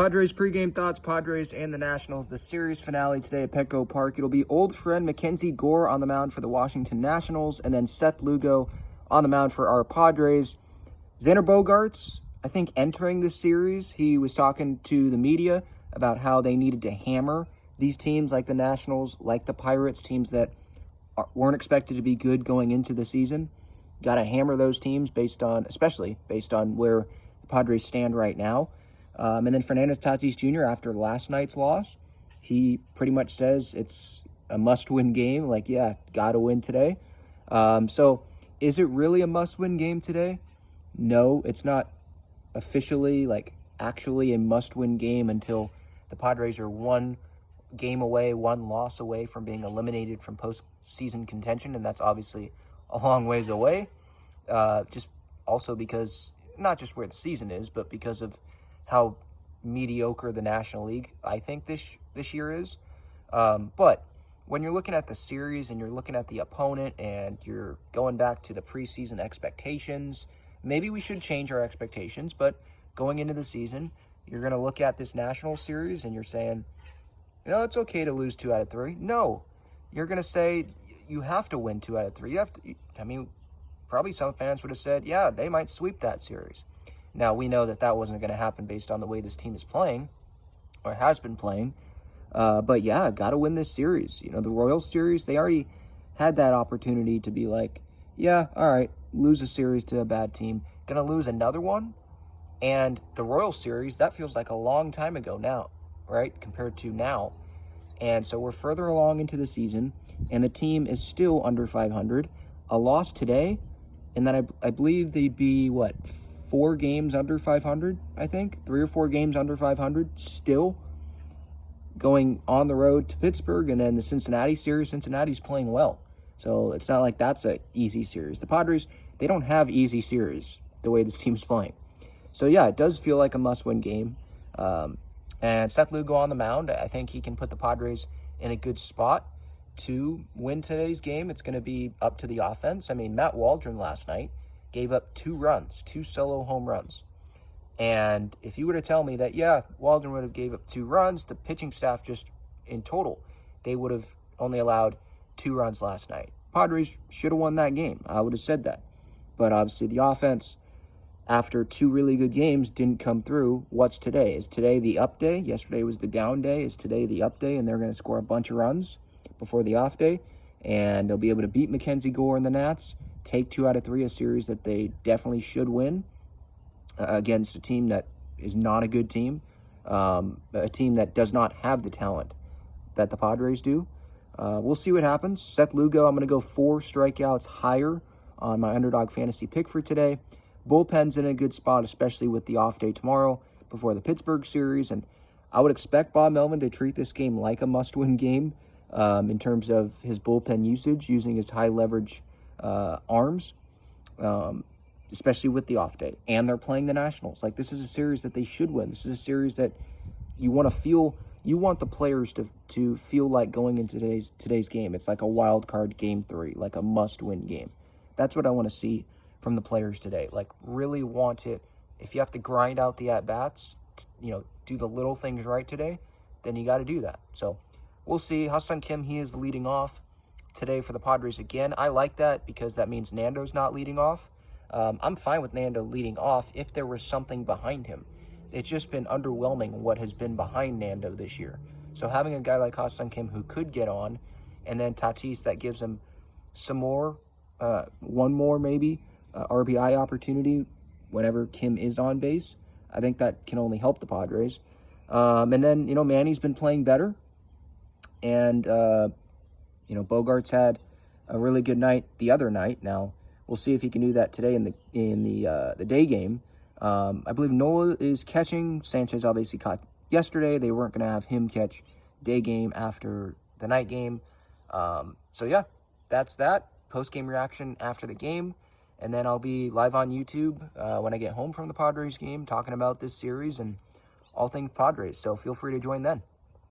Padres pregame thoughts, Padres and the Nationals, the series finale today at Petco Park. It'll be old friend Mackenzie Gore on the mound for the Washington Nationals, and then Seth Lugo on the mound for our Padres. Xander Bogaerts, I think entering this series, he was talking to the media about how they needed to hammer these teams like the Nationals, like the Pirates, teams that weren't expected to be good going into the season. Got to hammer those teams especially based on where the Padres stand right now. And then Fernando Tatis Jr., after last night's loss, he pretty much says it's a must-win game. Like, yeah, got to win today. So is it really a must-win game today? No, it's not officially, actually a must-win game until the Padres are one game away, one loss away from being eliminated from postseason contention, and that's obviously a long ways away. Just also because, not just where the season is, but because of how mediocre the National League, I think, this year is. But when you're looking at the series and you're looking at the opponent and you're going back to the preseason expectations, maybe we should change our expectations, but going into the season, you're going to look at this National Series and you're saying, it's okay to lose 2 out of 3. No, you're going to say you have to win 2 out of 3. Probably some fans would have said, yeah, they might sweep that series. Now, we know that wasn't going to happen based on the way this team is playing, or has been playing. But yeah, got to win this series. The Royals series, they already had that opportunity to be like, yeah, all right, lose a series to a bad team. Going to lose another one? And the Royals series, that feels like a long time ago now, right, compared to now. And so we're further along into the season, and the team is still under 500. A loss today, and then I believe they'd be, 4 games under 500, I think? 3 or 4 games under 500, still going on the road to Pittsburgh, and then the Cincinnati series. Cincinnati's playing well, so it's not like that's an easy series. The Padres, they don't have easy series the way this team's playing. So yeah, it does feel like a must-win game. And Seth Lugo on the mound, I think he can put the Padres in a good spot to win today's game. It's going to be up to the offense. Matt Waldron last night gave up 2 runs, 2 solo home runs. And if you were to tell me that, yeah, Waldron would have gave up 2 runs, the pitching staff just in total, they would have only allowed 2 runs last night. Padres should have won that game. I would have said that. But obviously the offense, after 2 really good games, didn't come through. What's today? Is today the up day? Yesterday was the down day. Is today the up day? And they're going to score a bunch of runs before the off day. And they'll be able to beat Mackenzie Gore and the Nats, take 2 out of 3, a series that they definitely should win against a team that is not a good team, a team that does not have the talent that the Padres do. We'll see what happens. Seth Lugo, I'm going to go 4 strikeouts higher on my Underdog Fantasy pick for today. Bullpen's in a good spot, especially with the off day tomorrow before the Pittsburgh series, and I would expect Bob Melvin to treat this game like a must-win game in terms of his bullpen usage, using his high-leverage arms, especially with the off day. And they're playing the Nationals. This is a series that they should win. This is a series that you want the players to feel like going into today's game. It's like a wild card game 3, like a must-win game. That's what I want to see from the players today. Really want it. If you have to grind out the at-bats, do the little things right today, then you got to do that. So we'll see. Ha-Seong Kim, he is leading off today for the Padres again. I like that because that means Nando's not leading off. I'm fine with Nando leading off if there was something behind him. It's just been underwhelming what has been behind Nando this year. So having a guy like Ha-Seong Kim who could get on, and then Tatis that gives him some more, one more maybe, RBI opportunity whenever Kim is on base, I think that can only help the Padres. And then, Manny's been playing better. And, Bogaerts had a really good night the other night. Now, we'll see if he can do that today in the day game. I believe Nola is catching. Sanchez obviously caught yesterday. They weren't going to have him catch day game after the night game. So, yeah, that's that. Post-game reaction after the game. And then I'll be live on YouTube when I get home from the Padres game talking about this series and all things Padres. So feel free to join then.